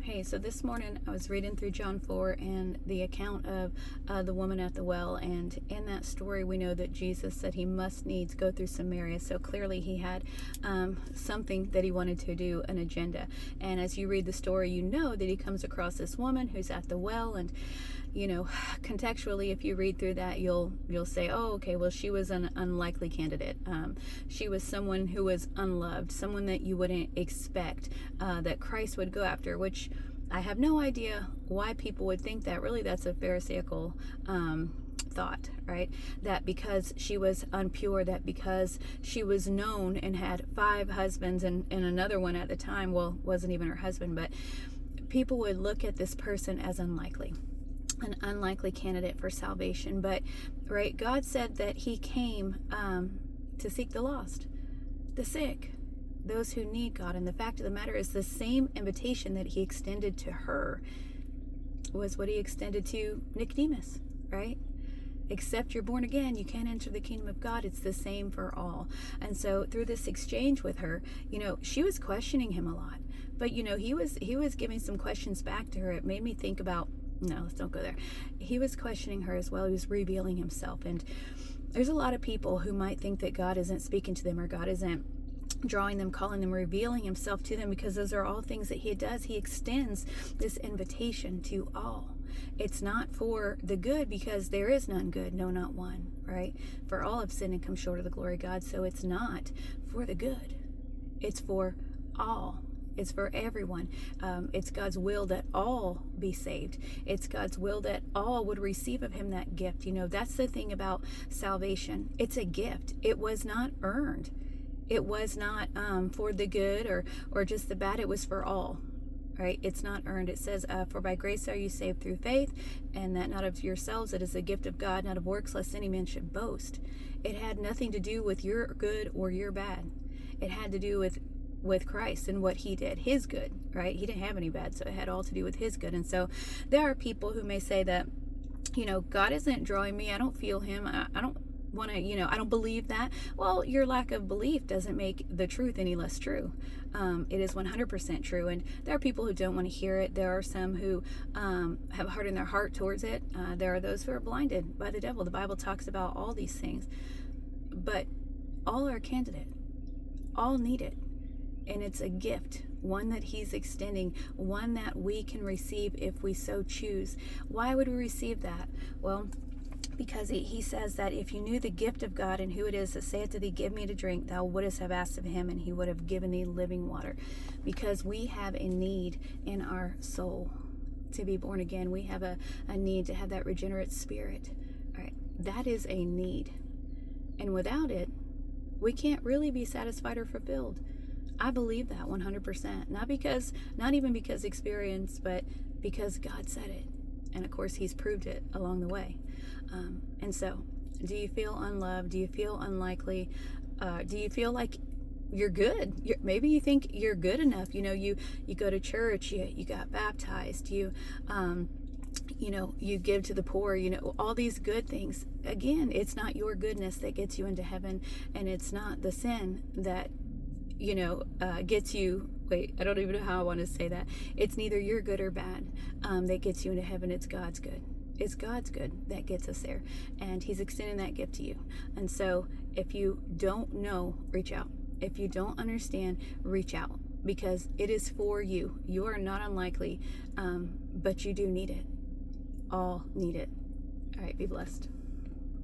Hey, so this morning I was reading through John 4 and the account of the woman at the well. And in that story, we know that Jesus said he must needs go through Samaria. So clearly he had something that he wanted to do, an agenda. And as you read the story, you know that he comes across this woman who's at the well. And contextually, if you read through that, you'll say, oh, okay, well, she was an unlikely candidate. She was someone who was unloved, someone that you wouldn't expect that Christ would go after, which I have no idea why people would think that. Really, that's a Pharisaical thought, right? That because she was unpure, that because she was known and had 5 husbands and another one at the time, well, wasn't even her husband, but people would look at this person as unlikely, an unlikely candidate for salvation. But right, God said that he came to seek the lost, the sick, those who need God. And the fact of the matter is, the same invitation that he extended to her was what he extended to Nicodemus, right? Except you're born again, you can't enter the kingdom of God. It's the same for all. And so through this exchange with her, she was questioning him a lot, but he was giving some questions back to her. It made me think about, no, let's don't go there. He was questioning her as well. He was revealing himself. And there's a lot of people who might think that God isn't speaking to them, or God isn't drawing them, calling them, revealing himself to them, because those are all things that he does. He extends this invitation to all. It's not for the good, because there is none good, no, not one, right? For all have sinned and come short of the glory of God. So it's not for the good. It's for all. It's for everyone. It's God's will that all be saved. It's God's will that all would receive of him that gift. That's the thing about salvation. It's a gift. It was not earned. It was not for the good or just the bad. It was for all, right? It's not earned. It says, for by grace are you saved through faith, and that not of yourselves. It is a gift of God, not of works, lest any man should boast. It had nothing to do with your good or your bad. It had to do with Christ and what he did, his good, right? He didn't have any bad, so it had all to do with his good. And so there are people who may say that, God isn't drawing me. I don't feel him. I don't want to, I don't believe that. Well, your lack of belief doesn't make the truth any less true. It is 100% true. And there are people who don't want to hear it. There are some who have hardened their heart towards it. There are those who are blinded by the devil. The Bible talks about all these things, but all are a candidate. All need it. And it's a gift, one that he's extending, one that we can receive if we so choose. Why would we receive that? Well, because he says that if you knew the gift of God and who it is that saith to thee, give me to drink, thou wouldest have asked of him, and he would have given thee living water. Because we have a need in our soul to be born again. We have a need to have that regenerate spirit. All right, that is a need. And without it, we can't really be satisfied or fulfilled. I believe that 100%. Not even because experience, but because God said it. And of course, he's proved it along the way. And so, do you feel unloved? Do you feel unlikely? Do you feel like you're good? Maybe you think you're good enough. You go to church, you got baptized, you give to the poor, all these good things. Again, it's not your goodness that gets you into heaven, and it's not the sin that gets you. Wait, I don't even know how I want to say that. It's neither your good or bad that gets you into heaven. It's God's good. It's God's good that gets us there. And he's extending that gift to you. And so if you don't know, reach out. If you don't understand, reach out, because it is for you. You are not unlikely, but you do need it. All need it. All right, be blessed.